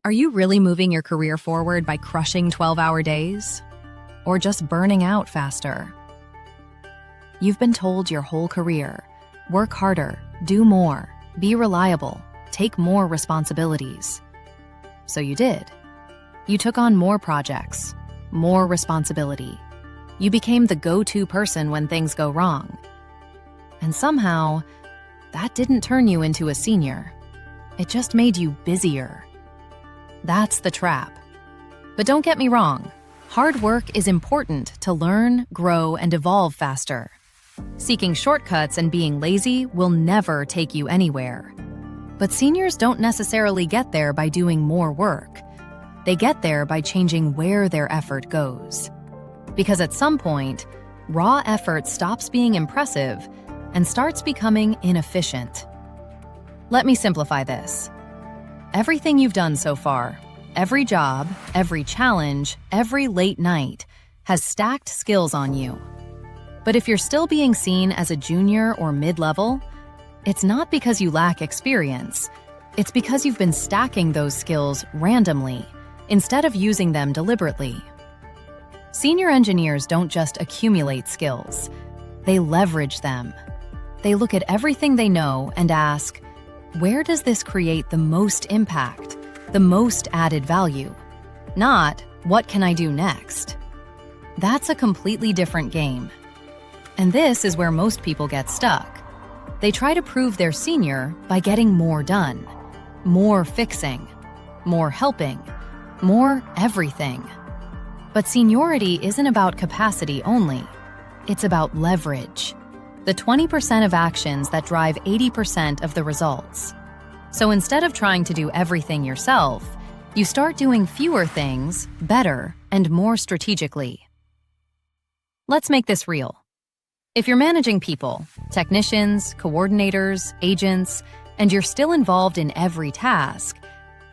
Are you really moving your career forward by crushing 12-hour days? Or just burning out faster? You've been told your whole career, work harder, do more, be reliable, take more responsibilities. So you did. You took on more projects, more responsibility. You became the go-to person when things go wrong. And somehow, that didn't turn you into a senior. It just made you busier. That's the trap. But don't get me wrong, hard work is important to learn, grow, and evolve faster. Seeking shortcuts and being lazy will never take you anywhere. But seniors don't necessarily get there by doing more work. They get there by changing where their effort goes. Because at some point, raw effort stops being impressive and starts becoming inefficient. Let me simplify this. Everything you've done so far, every job, every challenge, every late night, has stacked skills on you. But if you're still being seen as a junior or mid-level, it's not because you lack experience. It's because you've been stacking those skills randomly instead of using them deliberately. Senior engineers don't just accumulate skills. They leverage them. They look at everything they know and ask, where does this create the most impact, the most added value? Not, what can I do next? That's a completely different game. And this is where most people get stuck. They try to prove they're senior by getting more done, more fixing, more helping, more everything. But seniority isn't about capacity only. It's about leverage. The 20% of actions that drive 80% of the results. So instead of trying to do everything yourself, you start doing fewer things, better, and more strategically. Let's make this real. If you're managing people, technicians, coordinators, agents, and you're still involved in every task,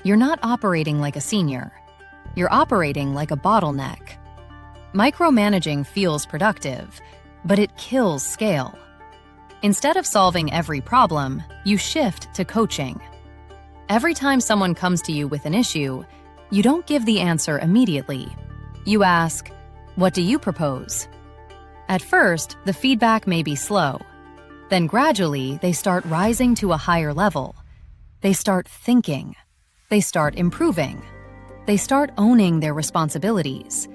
you're not operating like a senior. You're operating like a bottleneck. Micromanaging feels productive, but it kills scale. Instead of solving every problem, you shift to coaching. Every time someone comes to you with an issue, you don't give the answer immediately. You ask, "What do you propose?" At first, the feedback may be slow. Then gradually, they start rising to a higher level. They start thinking. They start improving. They start owning their responsibilities.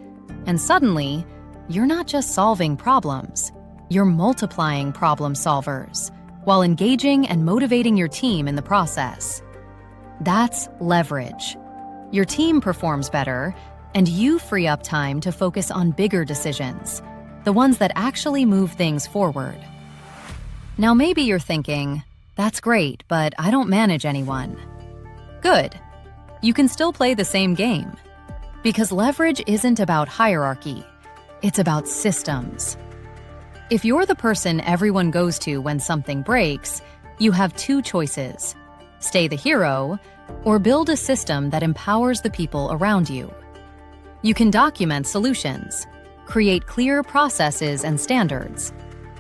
And suddenly, you're not just solving problems. You're multiplying problem solvers while engaging and motivating your team in the process. That's leverage. Your team performs better, and you free up time to focus on bigger decisions, the ones that actually move things forward. Now maybe you're thinking, that's great, but I don't manage anyone. Good. You can still play the same game. Because leverage isn't about hierarchy. It's about systems. If you're the person everyone goes to when something breaks, you have two choices: stay the hero, or build a system that empowers the people around you. You can document solutions, create clear processes and standards,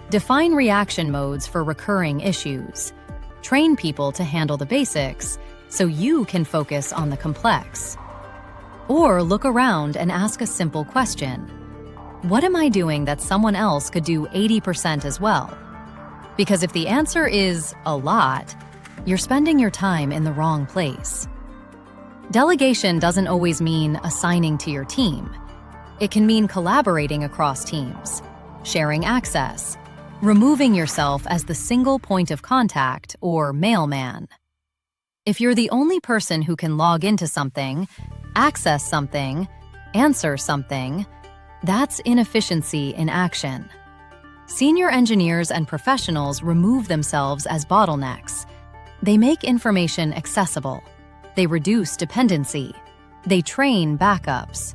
define reaction modes for recurring issues, train people to handle the basics so you can focus on the complex. Or look around and ask a simple question. What am I doing that someone else could do 80% as well? Because if the answer is a lot, you're spending your time in the wrong place. Delegation doesn't always mean assigning to your team. It can mean collaborating across teams, sharing access, removing yourself as the single point of contact or mailman. If you're the only person who can log into something, access something, answer something, that's inefficiency in action. Senior engineers and professionals remove themselves as bottlenecks. They make information accessible. They reduce dependency. They train backups.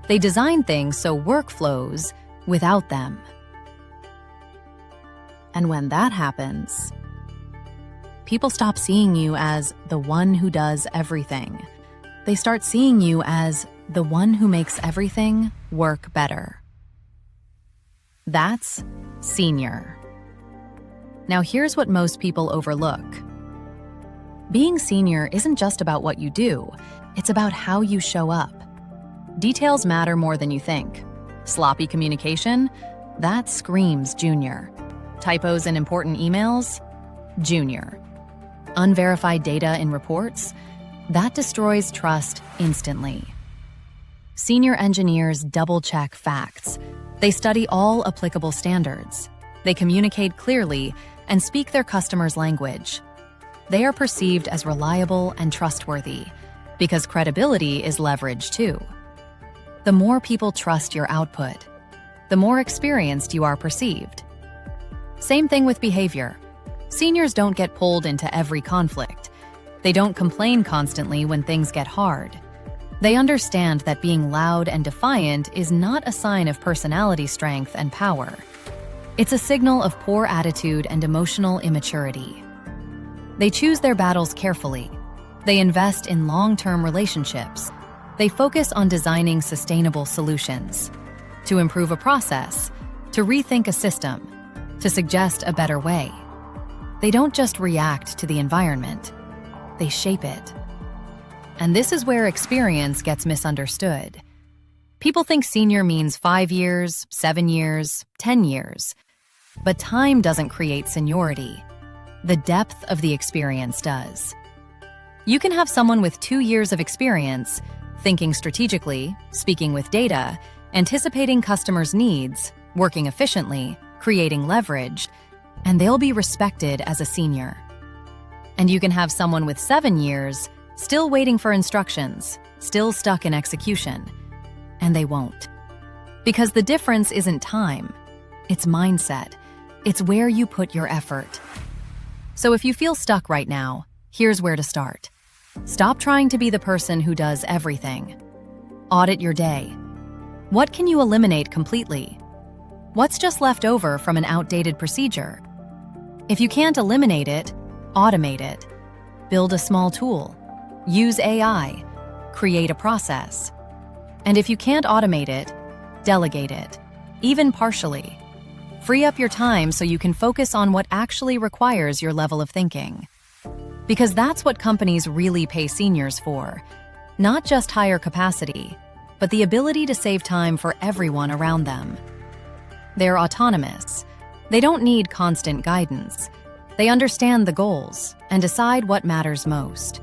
They design things so work flows without them. And when that happens, people stop seeing you as the one who does everything. They start seeing you as the one who makes everything work better. That's senior. Now here's what most people overlook. Being senior isn't just about what you do, It's about how you show up. Details matter more than you think. Sloppy communication? That screams junior. Typos in important emails? Junior. Unverified data in reports? That destroys trust instantly. Senior engineers double-check facts. They study all applicable standards. They communicate clearly and speak their customers' language. They are perceived as reliable and trustworthy because credibility is leverage too. The more people trust your output, the more experienced you are perceived. Same thing with behavior. Seniors don't get pulled into every conflict. They don't complain constantly when things get hard. They understand that being loud and defiant is not a sign of personality strength and power. It's a signal of poor attitude and emotional immaturity. They choose their battles carefully. They invest in long-term relationships. They focus on designing sustainable solutions. To improve a process, to rethink a system, to suggest a better way. They don't just react to the environment, they shape it. And this is where experience gets misunderstood. People think senior means 5 years, 7 years, 10 years. But time doesn't create seniority. The depth of the experience does. You can have someone with 2 years of experience, thinking strategically, speaking with data, anticipating customers' needs, working efficiently, creating leverage, and they'll be respected as a senior. And you can have someone with 7 years, still waiting for instructions, still stuck in execution, and they won't. Because the difference isn't time, it's mindset. It's where you put your effort. So if you feel stuck right now, here's where to start. Stop trying to be the person who does everything. Audit your day. What can you eliminate completely? What's just left over from an outdated procedure? If you can't eliminate it, automate it. Build a small tool. Use AI. Create a process. And if you can't automate it, delegate it, even partially. Free up your time so you can focus on what actually requires your level of thinking. Because that's what companies really pay seniors for. Not just higher capacity, but the ability to save time for everyone around them. They're autonomous. They don't need constant guidance. They understand the goals and decide what matters most.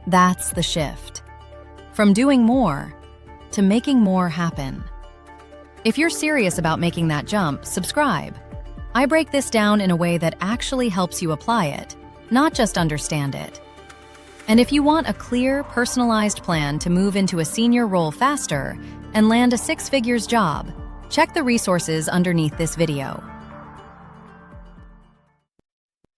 That's the shift. From doing more to making more happen. If you're serious about making that jump, subscribe. I break this down in a way that actually helps you apply it, not just understand it. And if you want a clear, personalized plan to move into a senior role faster and land a 6-figures job, check the resources underneath this video.